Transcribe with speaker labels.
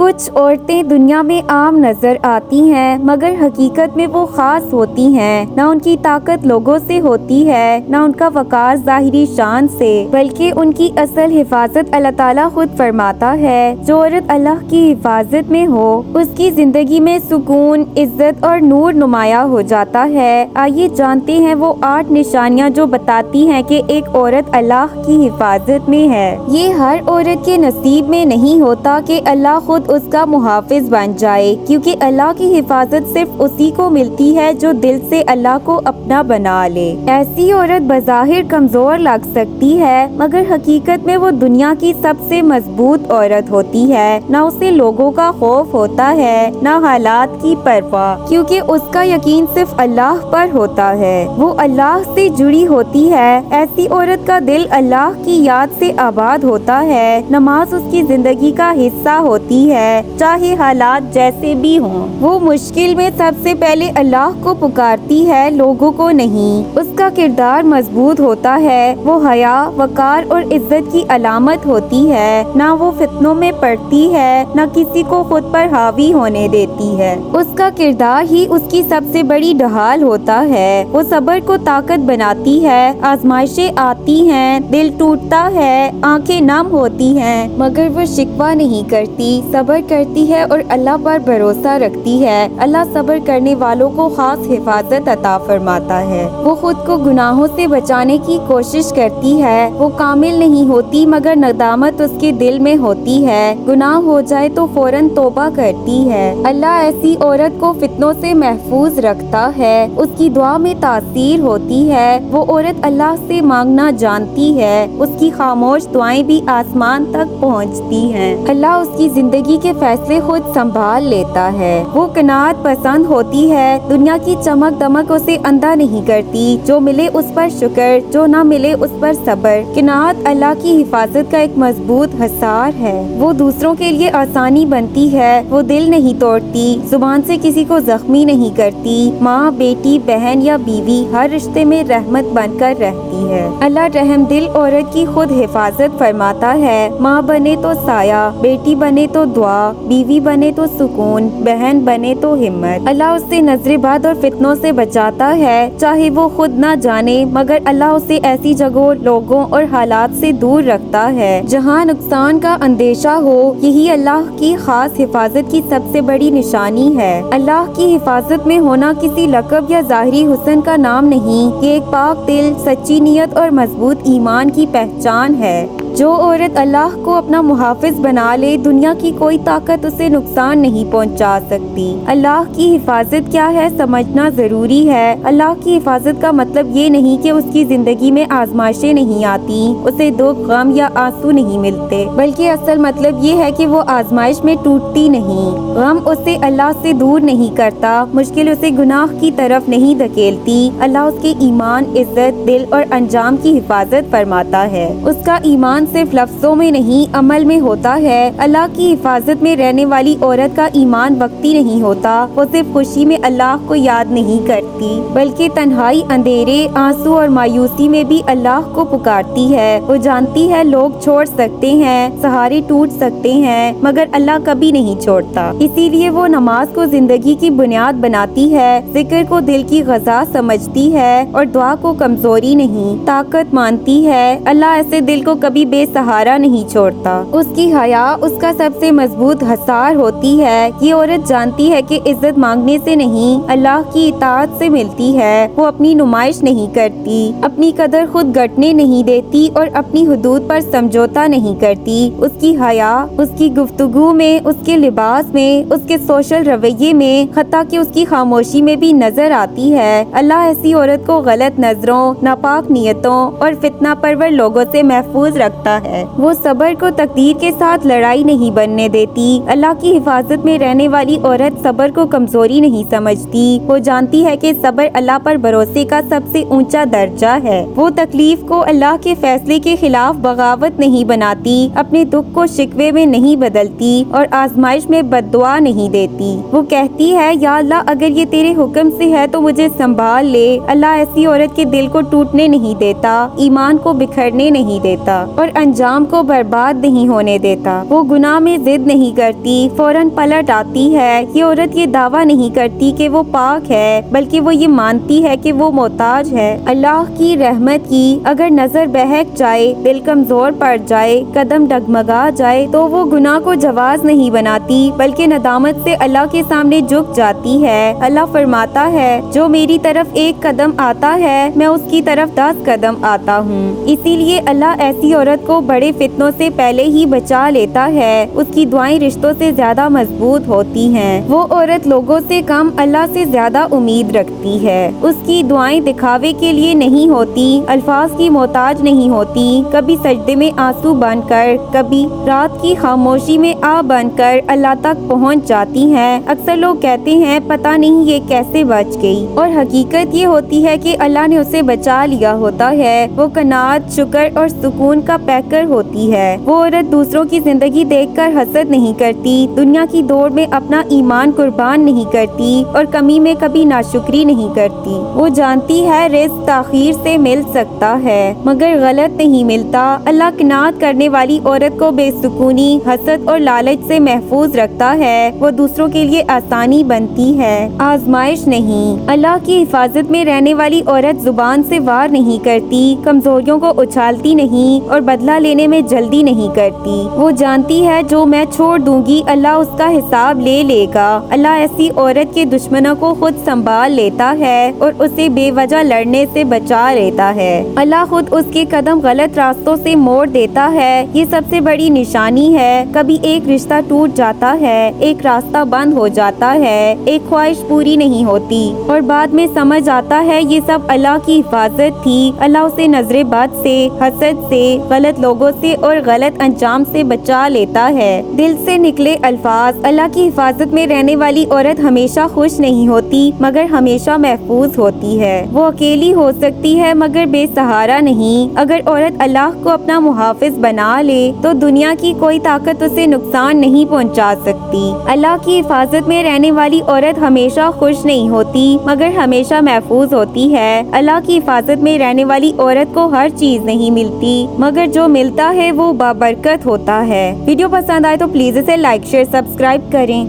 Speaker 1: کچھ عورتیں دنیا میں عام نظر آتی ہیں مگر حقیقت میں وہ خاص ہوتی ہیں۔ نہ ان کی طاقت لوگوں سے ہوتی ہے، نہ ان کا وقار ظاہری شان سے، بلکہ ان کی اصل حفاظت اللہ تعالیٰ خود فرماتا ہے۔ جو عورت اللہ کی حفاظت میں ہو اس کی زندگی میں سکون، عزت اور نور نمایاں ہو جاتا ہے۔ آئیے جانتے ہیں وہ 8 نشانیاں جو بتاتی ہیں کہ ایک عورت اللہ کی حفاظت میں ہے۔ یہ ہر عورت کے نصیب میں نہیں ہوتا کہ اللہ خود اس کا محافظ بن جائے، کیونکہ اللہ کی حفاظت صرف اسی کو ملتی ہے جو دل سے اللہ کو اپنا بنا لے۔ ایسی عورت بظاہر کمزور لگ سکتی ہے مگر حقیقت میں وہ دنیا کی سب سے مضبوط عورت ہوتی ہے۔ نہ اسے لوگوں کا خوف ہوتا ہے، نہ حالات کی پرواہ، کیونکہ اس کا یقین صرف اللہ پر ہوتا ہے۔ وہ اللہ سے جڑی ہوتی ہے۔ ایسی عورت کا دل اللہ کی یاد سے آباد ہوتا ہے۔ نماز اس کی زندگی کا حصہ ہوتی ہے، چاہے حالات جیسے بھی ہوں۔ وہ مشکل میں سب سے پہلے اللہ کو پکارتی ہے، لوگوں کو نہیں۔ اس کا کردار مضبوط ہوتا ہے۔ وہ حیا، وقار اور عزت کی علامت ہوتی ہے۔ نہ وہ فتنوں میں پڑتی ہے، نہ کسی کو خود پر حاوی ہونے دیتی ہے۔ اس کا کردار ہی اس کی سب سے بڑی ڈھال ہوتا ہے۔ وہ صبر کو طاقت بناتی ہے۔ آزمائشیں آتی ہیں، دل ٹوٹتا ہے، آنکھیں نم ہوتی ہیں، مگر وہ شکوہ نہیں کرتی، صبر کرتی ہے اور اللہ پر بھروسہ رکھتی ہے۔ اللہ صبر کرنے والوں کو خاص حفاظت عطا فرماتا ہے۔ وہ خود کو گناہوں سے بچانے کی کوشش کرتی ہے۔ وہ کامل نہیں ہوتی مگر ندامت اس کے دل میں ہوتی ہے۔ گناہ ہو جائے تو فوراً توبہ کرتی ہے۔ اللہ ایسی عورت کو فتنوں سے محفوظ رکھتا ہے۔ اس کی دعا میں تاثیر ہوتی ہے۔ وہ عورت اللہ سے مانگنا جانتی ہے۔ اس کی خاموش دعائیں بھی آسمان تک پہنچتی ہیں۔ اللہ اس کی زندگی کے فیصلے خود سنبھال لیتا ہے۔ وہ قناعت پسند ہوتی ہے۔ دنیا کی چمک دمک اسے اندھا نہیں کرتی۔ جو ملے اس پر شکر، جو نہ ملے اس پر صبر۔ قناعت اللہ کی حفاظت کا ایک مضبوط حصار ہے۔ وہ دوسروں کے لیے آسانی بنتی ہے۔ وہ دل نہیں توڑتی، زبان سے کسی کو زخمی نہیں کرتی۔ ماں، بیٹی، بہن یا بیوی، ہر رشتے میں رحمت بن کر رہتی ہے۔ اللہ رحم دل عورت کی خود حفاظت فرماتا ہے۔ ماں بنے تو سایہ، بیٹی بنے تو دعا، بیوی بنے تو سکون، بہن بنے تو ہمت۔ اللہ اس سے نظر بد اور فتنوں سے بچاتا ہے، چاہے وہ خود نہ جانے، مگر اللہ اسے ایسی جگہوں، لوگوں اور حالات سے دور رکھتا ہے جہاں نقصان کا اندیشہ ہو۔ یہی اللہ کی خاص حفاظت کی سب سے بڑی نشانی ہے۔ اللہ کی حفاظت میں ہونا کسی لقب یا ظاہری حسن کا نام نہیں، یہ ایک پاک دل، سچی نیت اور مضبوط ایمان کی پہچان ہے۔ جو عورت اللہ کو اپنا محافظ بنا لے، دنیا کی کوئی طاقت اسے نقصان نہیں پہنچا سکتی۔ اللہ کی حفاظت کیا ہے سمجھنا ضروری ہے۔ اللہ کی حفاظت کا مطلب یہ نہیں کہ اس کی زندگی میں آزمائشیں نہیں آتی، اسے دکھ، غم یا آنسو نہیں ملتے، بلکہ اصل مطلب یہ ہے کہ وہ آزمائش میں ٹوٹتی نہیں۔ غم اسے اللہ سے دور نہیں کرتا، مشکل اسے گناہ کی طرف نہیں دھکیلتی۔ اللہ اس کے ایمان، عزت، دل اور انجام کی حفاظت فرماتا ہے۔ اس کا ایمان صرف لفظوں میں نہیں، عمل میں ہوتا ہے۔ اللہ کی حفاظت میں رہنے والی عورت کا ایمان وقتی نہیں ہوتا۔ وہ صرف خوشی میں اللہ کو یاد نہیں کرتی، بلکہ تنہائی، اندھیرے، آنسو اور مایوسی میں بھی اللہ کو پکارتی ہے۔ وہ جانتی ہے لوگ چھوڑ سکتے ہیں، سہارے ٹوٹ سکتے ہیں، مگر اللہ کبھی نہیں چھوڑتا۔ اسی لیے وہ نماز کو زندگی کی بنیاد بناتی ہے، ذکر کو دل کی غذا سمجھتی ہے اور دعا کو کمزوری نہیں، طاقت مانتی ہے۔ اللہ ایسے دل کو کبھی بے سہارا نہیں چھوڑتا۔ اس کی حیا اس کا سب سے مضبوط حصار ہوتی ہے۔ یہ عورت جانتی ہے کہ عزت مانگنے سے نہیں، اللہ کی اطاعت سے ملتی ہے۔ وہ اپنی نمائش نہیں کرتی، اپنی قدر خود گھٹنے نہیں دیتی اور اپنی حدود پر سمجھوتا نہیں کرتی۔ اس کی حیا اس کی گفتگو میں، اس کے لباس میں، اس کے سوشل رویے میں، حتیٰ کہ اس کی خاموشی میں بھی نظر آتی ہے۔ اللہ ایسی عورت کو غلط نظروں، ناپاک نیتوں اور فتنہ پرور لوگوں سے محفوظ رکھتا ہے۔ وہ صبر کو تقدیر کے ساتھ لڑائی نہیں بننے دیتی۔ اللہ کی حفاظت میں رہنے والی عورت صبر کو کمزوری نہیں سمجھتی۔ وہ جانتی ہے کہ صبر اللہ پر بھروسے کا سب سے اونچا درجہ ہے۔ وہ تکلیف کو اللہ کے فیصلے کے خلاف بغاوت نہیں بناتی، اپنے دکھ کو شکوے میں نہیں بدلتی اور آزمائش میں بد دعا نہیں دیتی۔ وہ کہتی ہے، یا اللہ اگر یہ تیرے حکم سے ہے تو مجھے سنبھال لے۔ اللہ ایسی عورت کے دل کو ٹوٹنے نہیں دیتا، ایمان کو بکھرنے نہیں دیتا اور انجام کو برباد نہیں ہونے دیتا۔ وہ گناہ میں ضد نہیں کرتی، فوراً پلٹ آتی ہے۔ یہ عورت یہ دعویٰ نہیں کرتی کہ وہ پاک ہے، بلکہ وہ یہ مانتی ہے کہ وہ محتاج ہے اللہ کی رحمت کی۔ اگر نظر بہک جائے، دل کمزور پڑ جائے، قدم ڈگمگا جائے تو وہ گناہ کو جواز نہیں بناتی، بلکہ ندامت سے اللہ کے سامنے جھک جاتی ہے۔ اللہ فرماتا ہے، جو میری طرف ایک قدم آتا ہے میں اس کی طرف 10 قدم آتا ہوں۔ اسی لیے اللہ ایسی عورت کو بڑے فتنوں سے پہلے ہی بچا لیتا ہے۔ اس کی دعائیں رشتوں سے زیادہ مضبوط ہوتی ہیں۔ وہ عورت لوگوں سے کم اللہ سے زیادہ امید رکھتی ہے۔ اس کی دعائیں دکھاوے کے لیے نہیں ہوتی، الفاظ کی محتاج نہیں ہوتی۔ کبھی سجدے میں آنسو بن کر، کبھی رات کی خاموشی میں آ بن کر اللہ تک پہنچ جاتی ہیں۔ اکثر لوگ کہتے ہیں پتہ نہیں یہ کیسے بچ گئی، اور حقیقت یہ ہوتی ہے کہ اللہ نے اسے بچا لیا ہوتا ہے۔ وہ قناعت، شکر اور سکون کا پیکر ہوتی ہے۔ وہ عورت دوسروں کی زندگی دیکھ کر حسد نہیں کرتی، دنیا کی دوڑ میں اپنا ایمان قربان نہیں کرتی، اور کمی میں کبھی ناشکری نہیں کرتی۔ وہ جانتی ہے رزق تاخیر سے مل سکتا ہے مگر غلط نہیں ملتا۔ اللہ قناعت کرنے والی عورت کو بے سکونی، حسد اور لالچ سے محفوظ رکھتا ہے۔ وہ دوسروں کے لیے آسانی بنتی ہے، آزمائش نہیں۔ اللہ کی حفاظت میں رہنے والی عورت زبان سے وار نہیں کرتی، کمزوریوں کو اچھالتی نہیں اور بدلہ لینے میں جلدی نہیں کرتی۔ وہ جانتی ہے جو میں چھوڑ دوں گی اللہ اس کا حساب لے لے گا۔ اللہ ایسی عورت کے دشمنوں کو خود سنبھال لیتا ہے اور اسے بے وجہ لڑنے سے بچا لیتا ہے۔ اللہ خود اس کے قدم غلط راستوں سے موڑ دیتا ہے۔ یہ سب سے بڑی نشانی ہے۔ کبھی ایک رشتہ ٹوٹ جاتا ہے، ایک راستہ بند ہو جاتا ہے، ایک خواہش پوری نہیں ہوتی، اور بعد میں سمجھ آتا ہے یہ سب اللہ کی حفاظت تھی۔ اللہ اسے نظر بد سے، حسد سے، غلط لوگوں سے اور غلط انجام سے بچا لیتا ہے۔ دل سے نکلے الفاظ۔ اللہ کی حفاظت میں رہنے والی عورت ہمیشہ خوش نہیں ہوتی مگر ہمیشہ محفوظ ہوتی ہے۔ وہ اکیلی ہو سکتی ہے مگر بے سہارا نہیں۔ اگر عورت اللہ کو اپنا محافظ بنا لے تو دنیا کی کوئی طاقت اسے نقصان نہیں پہنچا سکتی۔ اللہ کی حفاظت میں رہنے والی عورت ہمیشہ خوش نہیں ہوتی مگر ہمیشہ محفوظ ہوتی ہے۔ اللہ کی حفاظت میں رہنے والی عورت کو ہر چیز نہیں ملتی مگر جو ملتا ہے وہ بابرکت ہوتا ہے۔ ویڈیو پسند آئے تو پلیز اسے لائک، شیئر، سبسکرائب کریں۔